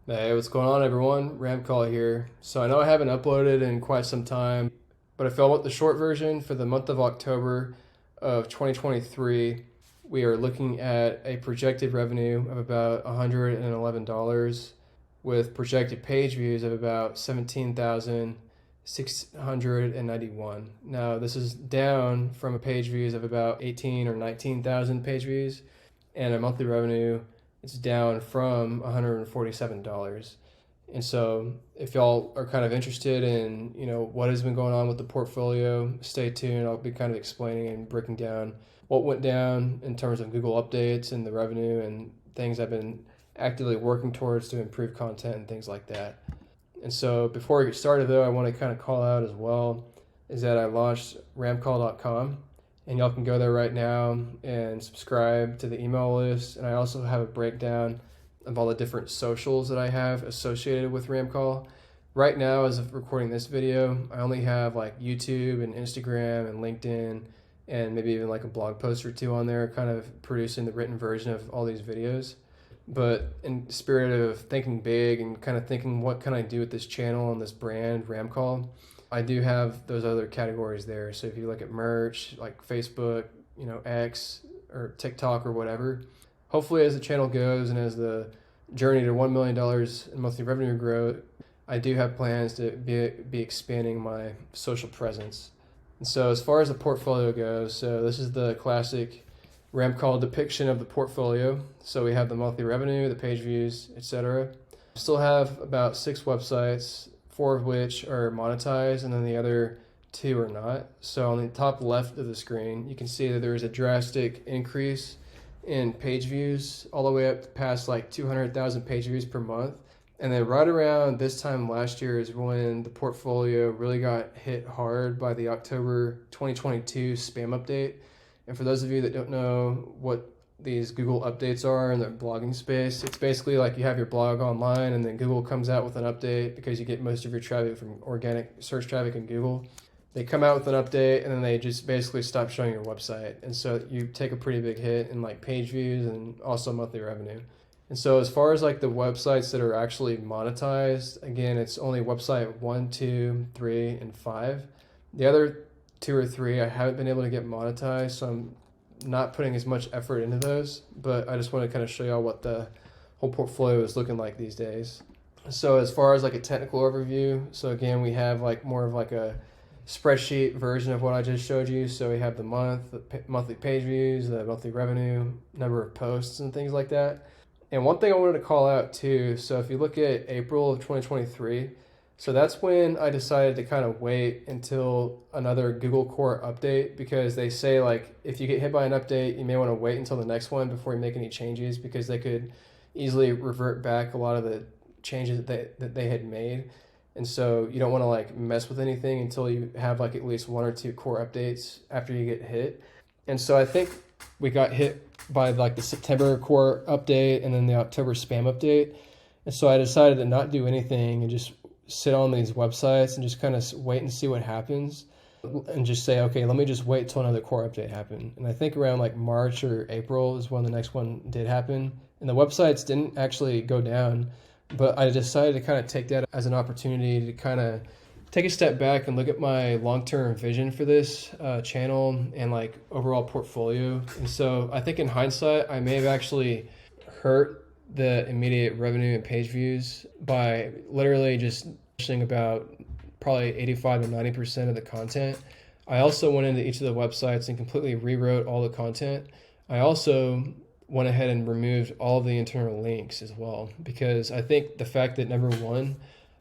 Hey, what's going on, everyone? RAMCCALL here. So I know I haven't uploaded in quite some time, but I felt with the short version for the month of October of 2023, we are looking at a projected revenue of about $111 with projected page views of about 17,691. Now, this is down from a page views of about 18 or 19,000 page views and a monthly revenue it's down from $147. And so if y'all are kind of interested in, what has been going on with the portfolio, stay tuned. I'll be kind of explaining and breaking down what went down in terms of Google updates and the revenue and things I've been actively working towards to improve content and things like that. And so before we get started though, I want to kind of call out as well is that I launched RAMCCALL.com and y'all can go there right now and subscribe to the email list. And I also have a breakdown of all the different socials that I have associated with RAMCCALL. Right now, as of recording this video, I only have like YouTube and Instagram and LinkedIn and maybe even like a blog post or two on there, kind of producing the written version of all these videos. But in the spirit of thinking big and kind of thinking what can I do with this channel and this brand, RAMCCALL, I do have those other categories there. So if you look at merch, like Facebook, X or TikTok or whatever, hopefully as the channel goes and as the journey to $1 million in monthly revenue grow, I do have plans to be expanding my social presence. And so as far as the portfolio goes, so this is the classic RAMCCALL depiction of the portfolio. So we have the monthly revenue, the page views, etc. Still have about 6 websites, 4 of which are monetized and then the other 2 are not. So on the top left of the screen, you can see that there is a drastic increase in page views all the way up past like 200,000 page views per month. And then right around this time last year is when the portfolio really got hit hard by the October 2022 spam update. And for those of you that don't know what these Google updates are in the blogging space, it's basically like you have your blog online and then Google comes out with an update because you get most of your traffic from organic search traffic in Google. They come out with an update and then they just basically stop showing your website. And so you take a pretty big hit in like page views and also monthly revenue. And so as far as like the websites that are actually monetized, again, it's only website 1, 2, 3, and 5. The other 2 or 3 I haven't been able to get monetized, so I'm not putting as much effort into those, but I just want to kind of show y'all what the whole portfolio is looking like these days. So as far as like a technical overview, so again, we have like more of like a spreadsheet version of what I just showed you. So we have the monthly page views, the monthly revenue, number of posts and things like that. And one thing I wanted to call out too, so if you look at April of 2023, so that's when I decided to kind of wait until another Google Core update, because they say like if you get hit by an update, you may want to wait until the next one before you make any changes, because they could easily revert back a lot of the changes that they had made. And so you don't want to like mess with anything until you have like at least 1 or 2 core updates after you get hit. And so I think we got hit by like the September core update and then the October spam update. And so I decided to not do anything and just sit on these websites and just kind of wait and see what happens and just say, okay, let me just wait till another core update happened. And I think around like March or April is when the next one did happen. And the websites didn't actually go down, but I decided to kind of take that as an opportunity to kind of take a step back and look at my long-term vision for this channel and like overall portfolio. And so I think in hindsight, I may have actually hurt the immediate revenue and page views by literally just pushing about probably 85 to 90% of the content. I also went into each of the websites and completely rewrote all the content. I also went ahead and removed all the internal links as well, because I think the fact that number one,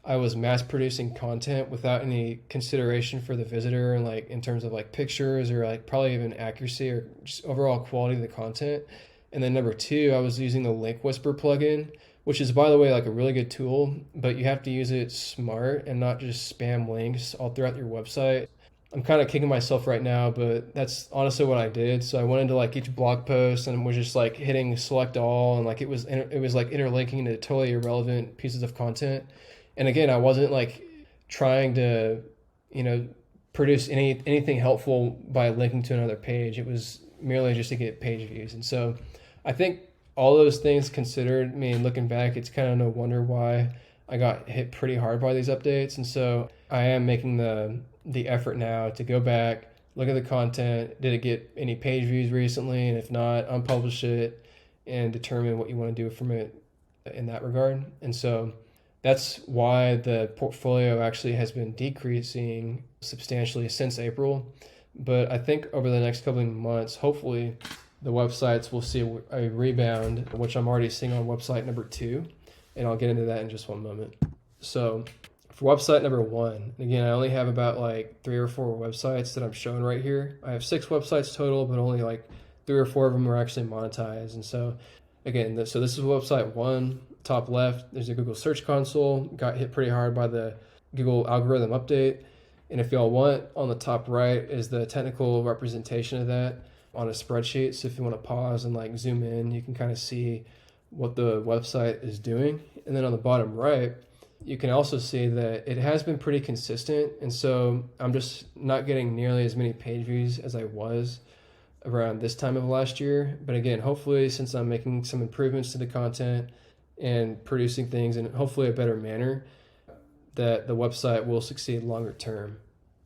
I was mass producing content without any consideration for the visitor and like in terms of like pictures or like probably even accuracy or just overall quality of the content. And then number 2, I was using the Link Whisper plugin, which is, by the way, like a really good tool, but you have to use it smart and not just spam links all throughout your website. I'm kind of kicking myself right now, but that's honestly what I did. So I went into like each blog post and was just like hitting select all, and like it was like interlinking to totally irrelevant pieces of content. And again, I wasn't like trying to, produce anything helpful by linking to another page. It was merely just to get page views. And so I think all those things considered, I mean, looking back, it's kind of no wonder why I got hit pretty hard by these updates. And so I am making the effort now to go back, look at the content. Did it get any page views recently? And if not, unpublish it and determine what you want to do from it in that regard. And so that's why the portfolio actually has been decreasing substantially since April. But I think over the next couple of months, hopefully the websites will see a rebound, which I'm already seeing on website number 2. And I'll get into that in just one moment. So for website number 1, again, I only have about like 3 or 4 websites that I'm showing right here. I have 6 websites total, but only like 3 or 4 of them are actually monetized. And so again, so this is website 1, top left, there's a Google Search Console, got hit pretty hard by the Google algorithm update. And if y'all want, on the top right is the technical representation of that on a spreadsheet. So if you want to pause and like zoom in, you can kind of see what the website is doing. And then on the bottom right, you can also see that it has been pretty consistent. And so I'm just not getting nearly as many page views as I was around this time of last year. But again, hopefully, since I'm making some improvements to the content and producing things in hopefully a better manner, that the website will succeed longer term.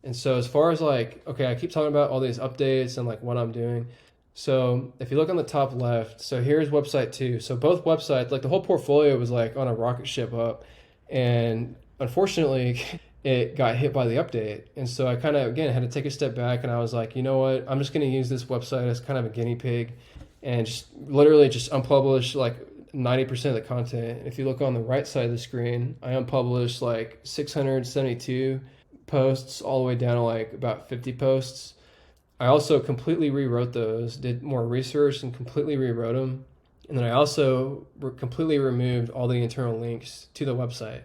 And so as far as like, okay, I keep talking about all these updates and like what I'm doing. So if you look on the top left, so here's website 2. So both websites, like the whole portfolio was like on a rocket ship up, and unfortunately it got hit by the update. And so I kind of, again, had to take a step back, and I was like, you know what, I'm just going to use this website as kind of a guinea pig and just literally just unpublish like 90% of the content. If you look on the right side of the screen, I unpublished like 672 posts all the way down to like about 50 posts. I also completely rewrote those, did more research and completely rewrote them. And then I also completely removed all the internal links to the website.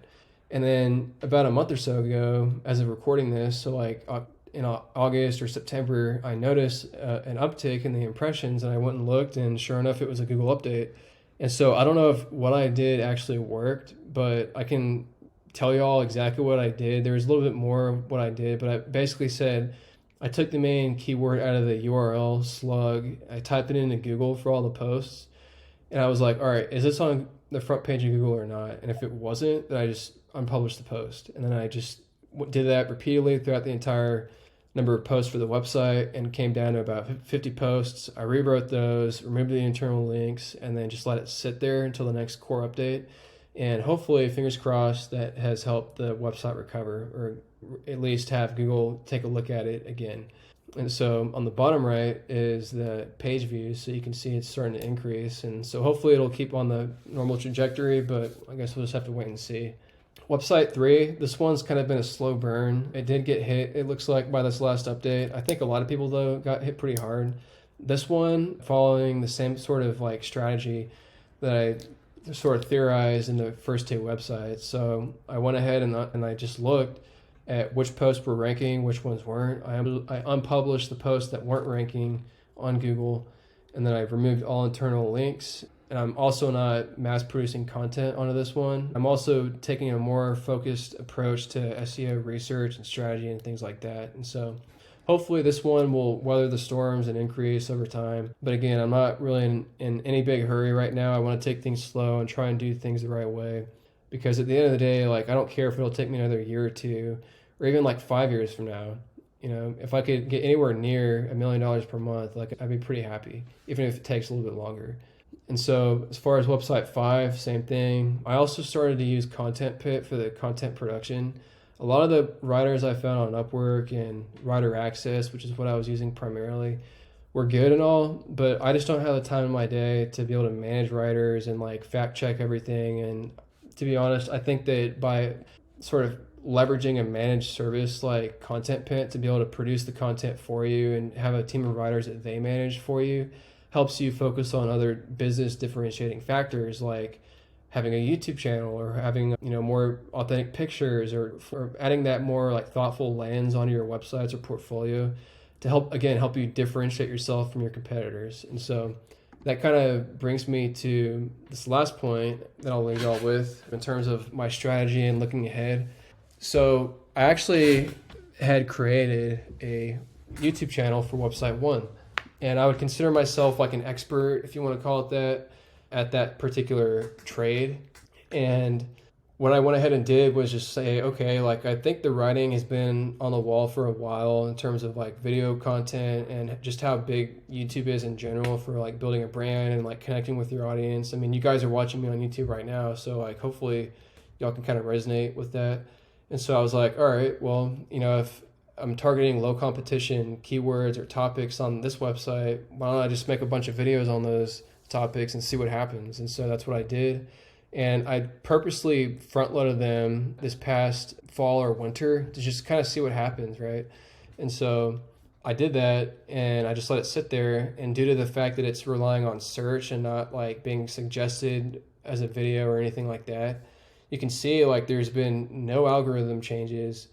And then about a month or so ago, as of recording this, so like in August or September, I noticed an uptick in the impressions, and I went and looked, and sure enough, it was a Google update. And so I don't know if what I did actually worked, but I can tell you all exactly what I did. There's a little bit more of what I did, but I basically said, I took the main keyword out of the URL slug. I typed it into Google for all the posts. And I was like, all right, is this on the front page of Google or not? And if it wasn't, then I just unpublished the post. And then I just did that repeatedly throughout the entire number of posts for the website and came down to about 50 posts. I rewrote those, removed the internal links, and then just let it sit there until the next core update. And hopefully, fingers crossed, that has helped the website recover, or at least have Google take a look at it again. And so on the bottom right is the page views, so you can see it's starting to increase. And so hopefully it'll keep on the normal trajectory, but I guess we'll just have to wait and see. Website 3, this one's kind of been a slow burn. It did get hit, it looks like, by this last update. I think a lot of people, though, got hit pretty hard. This one, following the same sort of like strategy that I sort of theorized in the first 2 websites. So I went ahead and I just looked at which posts were ranking, which ones weren't. I unpublished the posts that weren't ranking on Google, and then I removed all internal links. And I'm also not mass producing content onto this one. I'm also taking a more focused approach to SEO research and strategy and things like that. And so hopefully this one will weather the storms and increase over time. But again, I'm not really in any big hurry right now. I want to take things slow and try and do things the right way. Because at the end of the day, like, I don't care if it'll take me another year or 2, or even like 5 years from now. You know, if I could get anywhere near $1 million per month, like, I'd be pretty happy, even if it takes a little bit longer. And so as far as website 5, same thing. I also started to use Content Pit for the content production. A lot of the writers I found on Upwork and Writer Access, which is what I was using primarily, were good and all, but I just don't have the time in my day to be able to manage writers and like fact check everything. And to be honest, I think that by sort of leveraging a managed service like Content Pit to be able to produce the content for you and have a team of writers that they manage for you helps you focus on other business differentiating factors like having a YouTube channel or having, you know, more authentic pictures, or adding that more like thoughtful lens onto your websites or portfolio to help you differentiate yourself from your competitors. And so that kind of brings me to this last point that I'll leave y'all with in terms of my strategy and looking ahead. So I actually had created a YouTube channel for website 1, and I would consider myself like an expert, if you want to call it that, at that particular trade. And what I went ahead and did was just say, okay, like I think the writing has been on the wall for a while in terms of like video content and just how big YouTube is in general for like building a brand and like connecting with your audience. I mean, you guys are watching me on YouTube right now, so like hopefully y'all can kind of resonate with that. And so I was like, all right, well, if I'm targeting low competition keywords or topics on this website, why don't I just make a bunch of videos on those topics and see what happens? And so that's what I did. And I purposely front-loaded them this past fall or winter to just kind of see what happens, right? And so I did that, and I just let it sit there. And due to the fact that it's relying on search and not like being suggested as a video or anything like that, you can see like there's been no algorithm changes.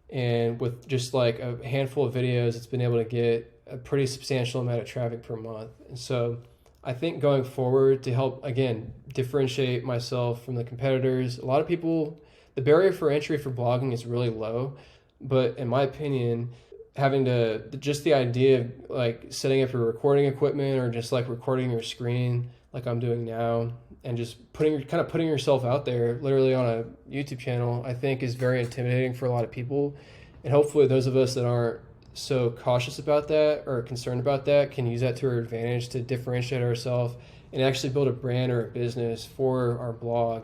And with just like a handful of videos, it's been able to get a pretty substantial amount of traffic per month. And so I think going forward, to help, again, differentiate myself from the competitors, a lot of people, the barrier for entry for blogging is really low. But in my opinion, having just the idea of like setting up your recording equipment or just like recording your screen like I'm doing now and just putting yourself out there literally on a YouTube channel, I think is very intimidating for a lot of people. And hopefully those of us that aren't so cautious about that or concerned about that can use that to our advantage to differentiate ourselves and actually build a brand or a business for our blog.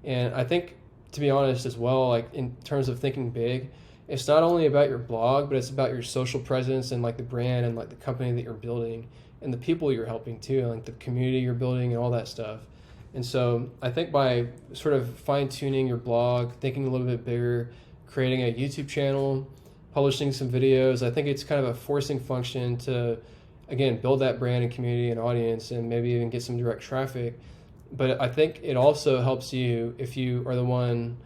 And I think, to be honest as well, like in terms of thinking big, it's not only about your blog, but it's about your social presence and like the brand and like the company that you're building and the people you're helping too, like the community you're building and all that stuff. And so I think by sort of fine-tuning your blog, thinking a little bit bigger, creating a YouTube channel, publishing some videos, I think it's kind of a forcing function to, again, build that brand and community and audience and maybe even get some direct traffic. But I think it also helps you, if you are the one,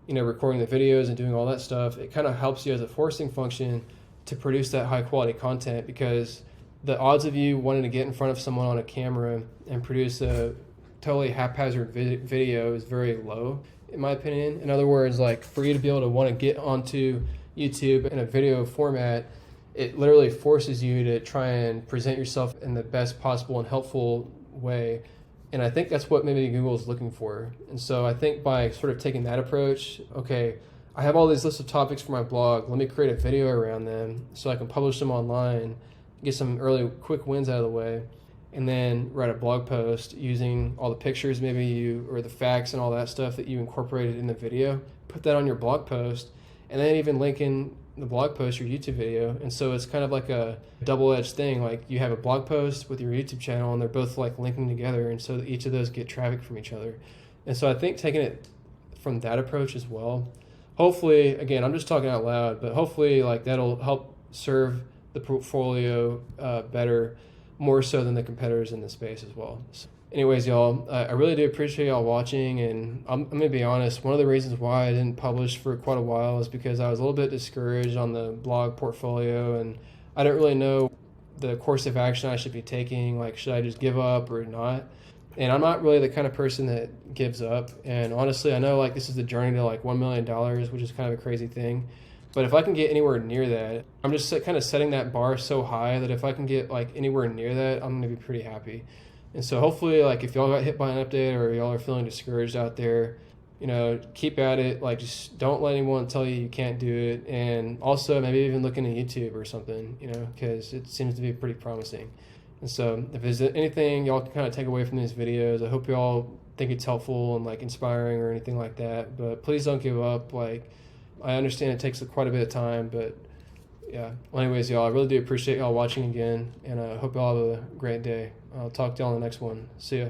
recording the videos and doing all that stuff, it kind of helps you as a forcing function to produce that high quality content, because the odds of you wanting to get in front of someone on a camera and produce a totally haphazard video is very low, in my opinion. In other words, like for you to be able to want to get onto YouTube in a video format, it literally forces you to try and present yourself in the best possible and helpful way. And I think that's what maybe Google is looking for. And so I think by sort of taking that approach, okay, I have all these lists of topics for my blog, let me create a video around them so I can publish them online, get some early quick wins out of the way, and then write a blog post using all the pictures or the facts and all that stuff that you incorporated in the video, put that on your blog post, and then even link in the blog post your YouTube video. And so it's kind of like a double-edged thing. Like you have a blog post with your YouTube channel and they're both like linking together, and so each of those get traffic from each other. And so I think taking it from that approach as well, hopefully, again, I'm just talking out loud, but hopefully like that'll help serve the portfolio better, more so than the competitors in the space as well. So anyways, y'all, I really do appreciate y'all watching, and I'm going to be honest, one of the reasons why I didn't publish for quite a while is because I was a little bit discouraged on the blog portfolio, and I didn't really know the course of action I should be taking. Like, should I just give up or not? And I'm not really the kind of person that gives up. And honestly, I know like this is the journey to like $1 million, which is kind of a crazy thing. But if I can get anywhere near that, I'm just kind of setting that bar so high that if I can get like anywhere near that, I'm going to be pretty happy. And so hopefully, like if y'all got hit by an update or y'all are feeling discouraged out there, keep at it. Like just don't let anyone tell you can't do it. And also maybe even look into YouTube or something, because it seems to be pretty promising. And so if there's anything y'all can kind of take away from these videos, I hope y'all think it's helpful and like inspiring or anything like that. But please don't give up. Like, I understand it takes quite a bit of time, but yeah. Well, anyways, y'all, I really do appreciate y'all watching again, and I hope y'all have a great day. I'll talk to y'all in the next one. See ya.